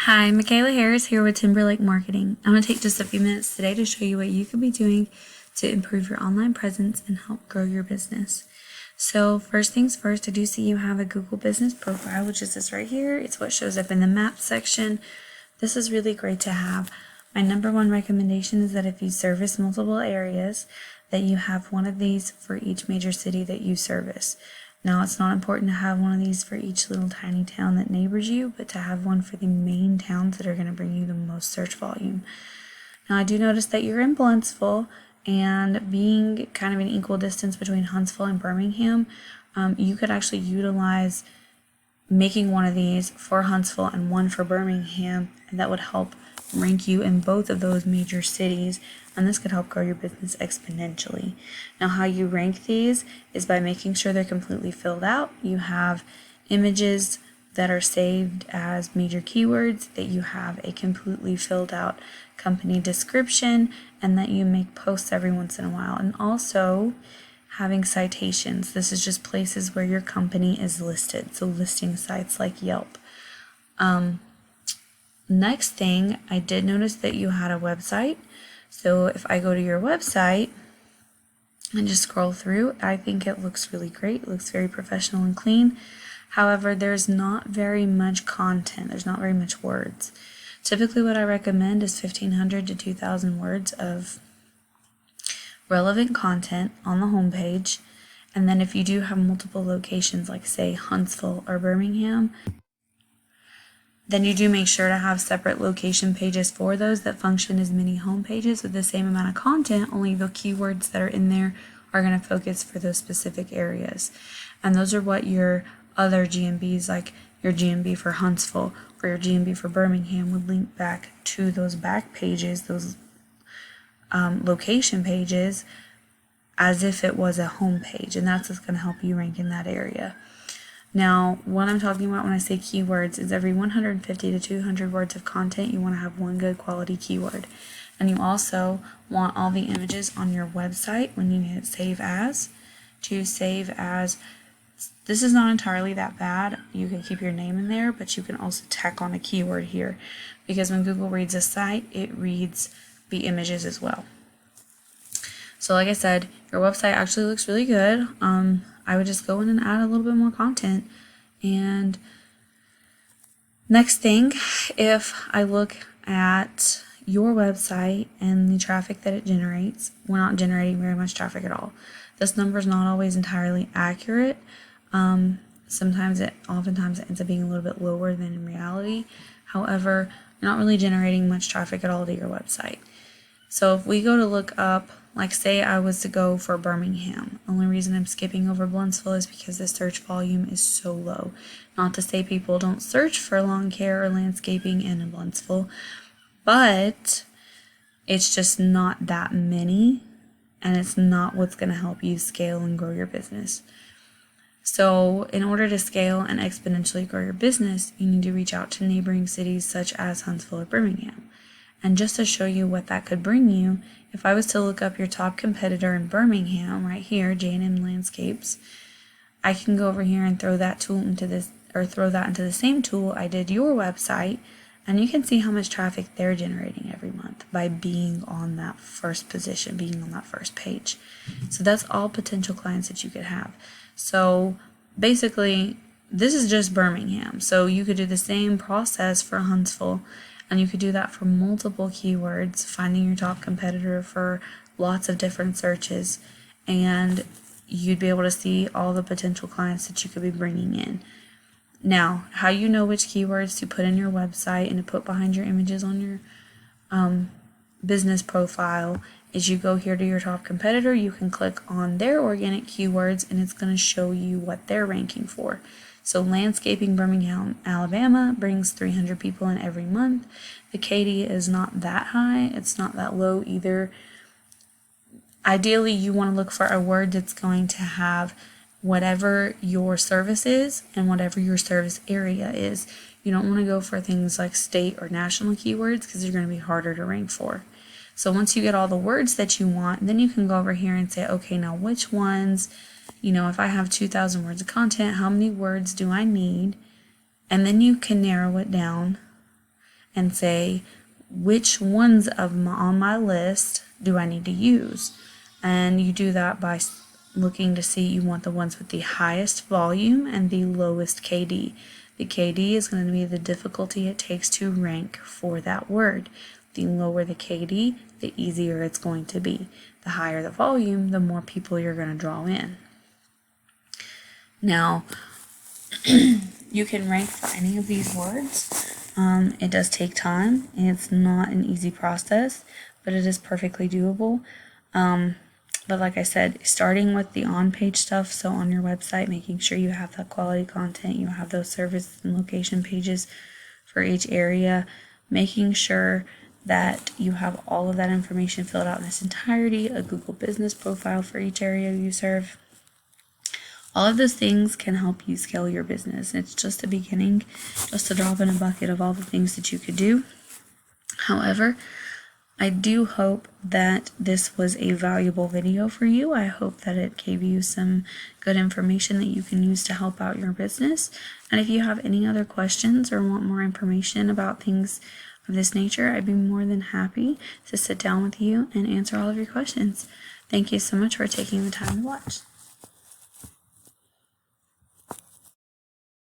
Hi, Michaela Harris here with Timberlake Marketing. I'm going to take just a few minutes today to show you what you could be doing to improve your online presence and help grow your business. So first things first, I do see you have a Google Business Profile, which is this right here. It's what shows up in the map section. This is really great to have. My number one recommendation is that if you service multiple areas, that you have one of these for each major city that you service. Now, it's not important to have one of these for each little tiny town that neighbors you, but to have one for the main towns that are going to bring you the most search volume. Now, I do notice that you're in Blountsville, and being kind of an equal distance between Huntsville and Birmingham, you could actually utilize making one of these for Huntsville and one for Birmingham, and that would help rank you in both of those major cities, and this could help grow your business exponentially. Now, how you rank these is by making sure they're completely filled out. You have images that are saved as major keywords, that you have a completely filled out company description, and that you make posts every once in a while. And also having citations. This is just places where your company is listed, so listing sites like Yelp. Next thing, I did notice that you had a website. So if I go to your website and just scroll through, I think it looks really great. It looks very professional and clean. However, there's not very much content. There's not very much words. Typically what I recommend is 1,500 to 2,000 words of relevant content on the homepage. And then if you do have multiple locations, like say Huntsville or Birmingham, then you do make sure to have separate location pages for those that function as mini home pages with the same amount of content, only the keywords that are in there are going to focus for those specific areas. And those are what your other GMBs, like your GMB for Huntsville or your GMB for Birmingham, would link back to those back pages, those location pages, as if it was a home page, and that's what's going to help you rank in that area. Now, what I'm talking about when I say keywords is every 150 to 200 words of content, you want to have one good quality keyword. And you also want all the images on your website when you hit save as, to save as. This is not entirely that bad. You can keep your name in there, but you can also tack on a keyword here, because when Google reads a site, it reads the images as well. So like I said, your website actually looks really good. I would just go in and add a little bit more content. And next thing, if I look at your website and the traffic that it generates, we're not generating very much traffic at all. This number is not always entirely accurate. Oftentimes it ends up being a little bit lower than in reality. However, you're not really generating much traffic at all to your website. So if we go to look up, like say I was to go for Birmingham, the only reason I'm skipping over Blountsville is because the search volume is so low. Not to say people don't search for lawn care or landscaping in Blountsville, but it's just not that many, and it's not what's going to help you scale and grow your business. So in order to scale and exponentially grow your business, you need to reach out to neighboring cities such as Huntsville or Birmingham. And just to show you what that could bring you, if I was to look up your top competitor in Birmingham, right here, J&M Landscapes, I can go over here and throw that into the same tool I did your website, and you can see how much traffic they're generating every month by being on that first position, being on that first page. So that's all potential clients that you could have. So basically, this is just Birmingham. So you could do the same process for Huntsville, and you could do that for multiple keywords, finding your top competitor for lots of different searches, and you'd be able to see all the potential clients that you could be bringing in. Now, how you know which keywords to put in your website and to put behind your images on your business profile is you go here to your top competitor, you can click on their organic keywords, and it's going to show you what they're ranking for. So landscaping Birmingham, Alabama brings 300 people in every month. The Katy is not that high. It's not that low either. Ideally, you want to look for a word that's going to have whatever your service is and whatever your service area is. You don't want to go for things like state or national keywords because they're going to be harder to rank for. So once you get all the words that you want, then you can go over here and say, okay, now which ones, if I have 2,000 words of content, how many words do I need? And then you can narrow it down and say, which ones on my list do I need to use? And you do that by looking to see you want the ones with the highest volume and the lowest KD. The KD is going to be the difficulty it takes to rank for that word. The lower the KD, the easier it's going to be. The higher the volume, the more people you're going to draw in. Now, you can rank for any of these words. It does take time, and it's not an easy process, but it is perfectly doable. But like I said, starting with the on-page stuff, so on your website, making sure you have that quality content, you have those service and location pages for each area, making sure that you have all of that information filled out in its entirety, a Google business profile for each area you serve. All of those things can help you scale your business. It's just a beginning, just a drop in a bucket of all the things that you could do. However, I do hope that this was a valuable video for you. I hope that it gave you some good information that you can use to help out your business. And if you have any other questions or want more information about things of this nature, I'd be more than happy to sit down with you and answer all of your questions. Thank you so much for taking the time to watch.